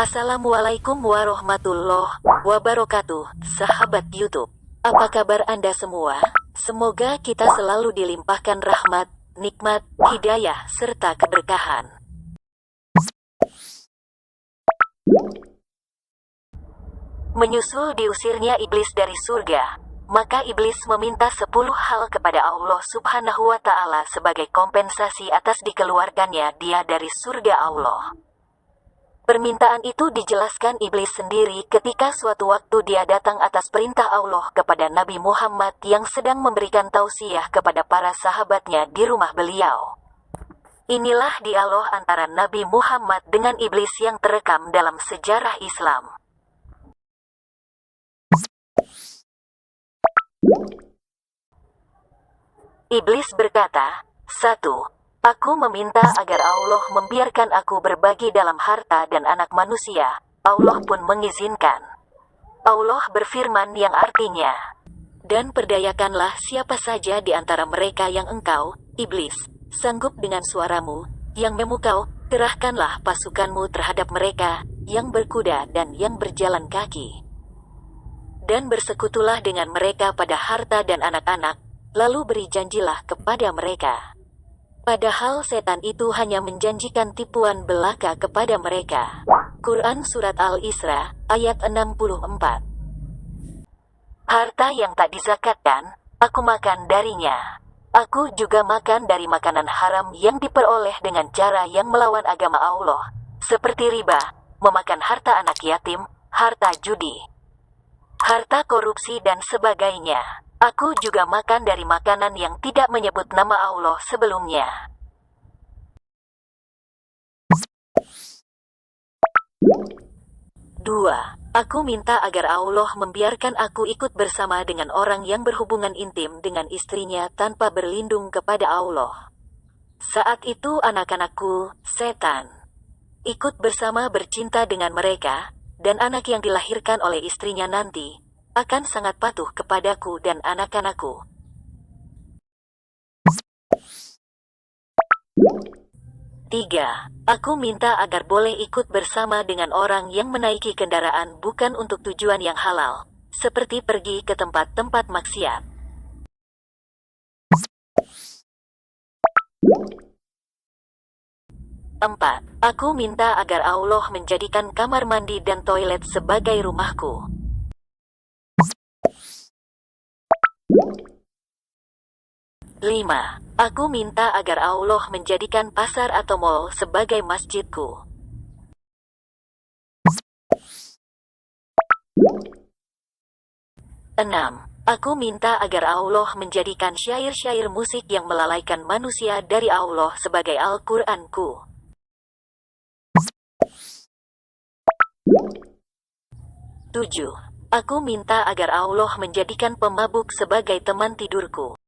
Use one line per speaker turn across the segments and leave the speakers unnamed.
Assalamualaikum warahmatullahi wabarakatuh, sahabat YouTube. Apa kabar Anda semua? Semoga kita selalu dilimpahkan rahmat, nikmat, hidayah, serta keberkahan. Menyusul diusirnya iblis dari surga, maka iblis meminta 10 hal kepada Allah Subhanahu wa Ta'ala sebagai kompensasi atas dikeluarkannya dia dari surga Allah. Permintaan itu dijelaskan iblis sendiri ketika suatu waktu dia datang atas perintah Allah kepada Nabi Muhammad yang sedang memberikan tausiah kepada para sahabatnya di rumah beliau. Inilah dialog antara Nabi Muhammad dengan iblis yang terekam dalam sejarah Islam. Iblis berkata, 1. Aku meminta agar Allah membiarkan aku berbagi dalam harta dan anak manusia. Allah pun mengizinkan. Allah berfirman yang artinya, dan perdayakanlah siapa saja di antara mereka yang engkau, iblis, sanggup dengan suaramu, yang memukau, kerahkanlah pasukanmu terhadap mereka, yang berkuda dan yang berjalan kaki. Dan bersekutulah dengan mereka pada harta dan anak-anak, lalu beri janjilah kepada mereka. Padahal setan itu hanya menjanjikan tipuan belaka kepada mereka. Quran Surat Al-Isra, ayat 64. Harta yang tak dizakatkan, aku makan darinya. Aku juga makan dari makanan haram yang diperoleh dengan cara yang melawan agama Allah, seperti riba, memakan harta anak yatim, harta judi, harta korupsi dan sebagainya. Aku juga makan dari makanan yang tidak menyebut nama Allah sebelumnya. 2. Aku minta agar Allah membiarkan aku ikut bersama dengan orang yang berhubungan intim dengan istrinya tanpa berlindung kepada Allah. Saat itu anak-anakku, setan, ikut bersama bercinta dengan mereka, dan anak yang dilahirkan oleh istrinya nanti akan sangat patuh kepadaku dan anak-anakku. 3. Aku minta agar boleh ikut bersama dengan orang yang menaiki kendaraan bukan untuk tujuan yang halal, seperti pergi ke tempat-tempat maksiat. 4. Aku minta agar Allah menjadikan kamar mandi dan toilet sebagai rumahku. 5. Aku minta agar Allah menjadikan pasar atau mal sebagai masjidku. 6. Aku minta agar Allah menjadikan syair-syair musik yang melalaikan manusia dari Allah sebagai Al-Qur'anku. 7. Aku minta agar Allah menjadikan pemabuk sebagai teman tidurku.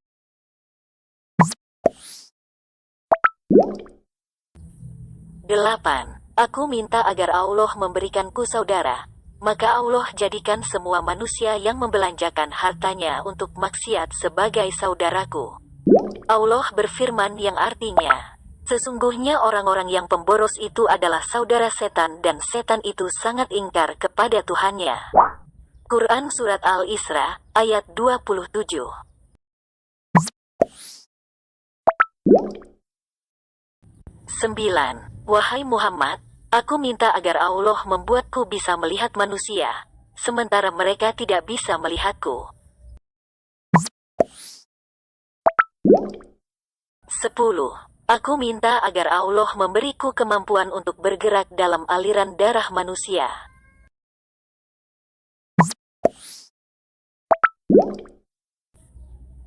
8. Aku minta agar Allah memberikanku saudara, maka Allah jadikan semua manusia yang membelanjakan hartanya untuk maksiat sebagai saudaraku. Allah berfirman yang artinya, sesungguhnya orang-orang yang pemboros itu adalah saudara setan dan setan itu sangat ingkar kepada Tuhannya. Quran Surat Al-Isra, ayat 27. 9. Wahai Muhammad, aku minta agar Allah membuatku bisa melihat manusia, sementara mereka tidak bisa melihatku. 10. Aku minta agar Allah memberiku kemampuan untuk bergerak dalam aliran darah manusia. 11.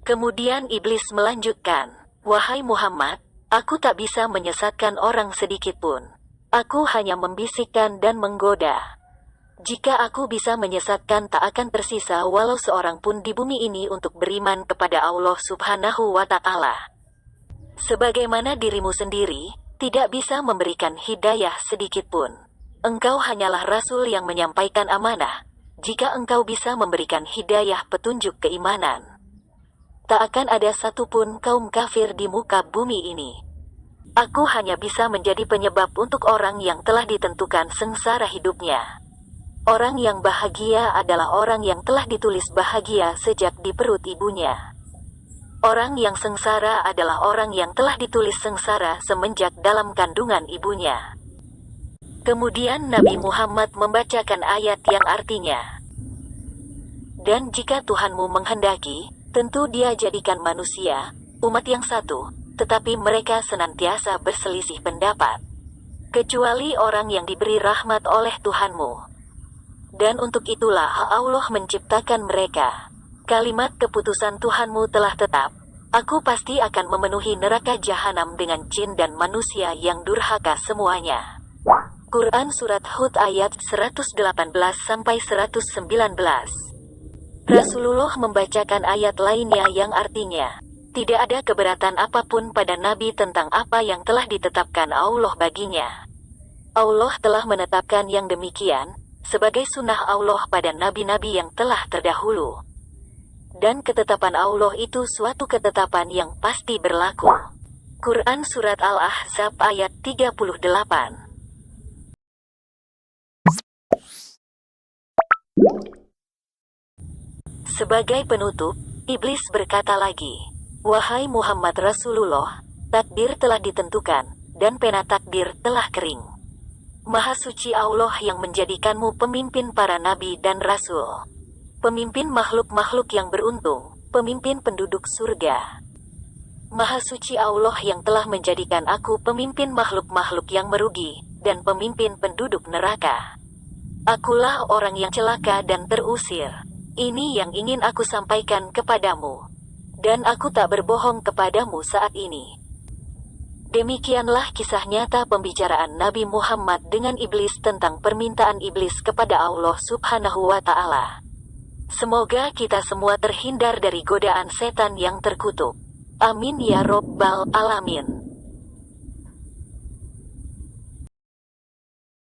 Kemudian iblis melanjutkan, wahai Muhammad, aku tak bisa menyesatkan orang sedikit pun. Aku hanya membisikkan dan menggoda. Jika aku bisa menyesatkan tak akan tersisa walau seorang pun di bumi ini untuk beriman kepada Allah Subhanahu wa Ta'ala. Sebagaimana dirimu sendiri, tidak bisa memberikan hidayah sedikit pun. Engkau hanyalah Rasul yang menyampaikan amanah. Jika engkau bisa memberikan hidayah petunjuk keimanan, tak akan ada satupun kaum kafir di muka bumi ini. Aku hanya bisa menjadi penyebab untuk orang yang telah ditentukan sengsara hidupnya. Orang yang bahagia adalah orang yang telah ditulis bahagia sejak di perut ibunya. Orang yang sengsara adalah orang yang telah ditulis sengsara semenjak dalam kandungan ibunya. Kemudian Nabi Muhammad membacakan ayat yang artinya, "Dan jika Tuhanmu menghendaki, tentu Dia jadikan manusia, umat yang satu, tetapi mereka senantiasa berselisih pendapat. Kecuali orang yang diberi rahmat oleh Tuhanmu. Dan untuk itulah Allah menciptakan mereka. Kalimat keputusan Tuhanmu telah tetap. Aku pasti akan memenuhi neraka jahanam dengan jin dan manusia yang durhaka semuanya." Quran Surat Hud ayat 118-119. Rasulullah membacakan ayat lainnya yang artinya, "Tidak ada keberatan apapun pada Nabi tentang apa yang telah ditetapkan Allah baginya. Allah telah menetapkan yang demikian, sebagai sunnah Allah pada nabi-nabi yang telah terdahulu. Dan ketetapan Allah itu suatu ketetapan yang pasti berlaku." Quran Surat Al-Ahzab ayat 38. Sebagai penutup, iblis berkata lagi, "Wahai Muhammad Rasulullah, takdir telah ditentukan, dan pena takdir telah kering. Maha suci Allah yang menjadikanmu pemimpin para nabi dan rasul. Pemimpin makhluk-makhluk yang beruntung, pemimpin penduduk surga. Maha suci Allah yang telah menjadikan aku pemimpin makhluk-makhluk yang merugi, dan pemimpin penduduk neraka. Akulah orang yang celaka dan terusir. Ini yang ingin aku sampaikan kepadamu. Dan aku tak berbohong kepadamu saat ini." Demikianlah kisah nyata pembicaraan Nabi Muhammad dengan iblis tentang permintaan iblis kepada Allah Subhanahu wa Ta'ala. Semoga kita semua terhindar dari godaan setan yang terkutuk. Amin ya Rabbal Alamin.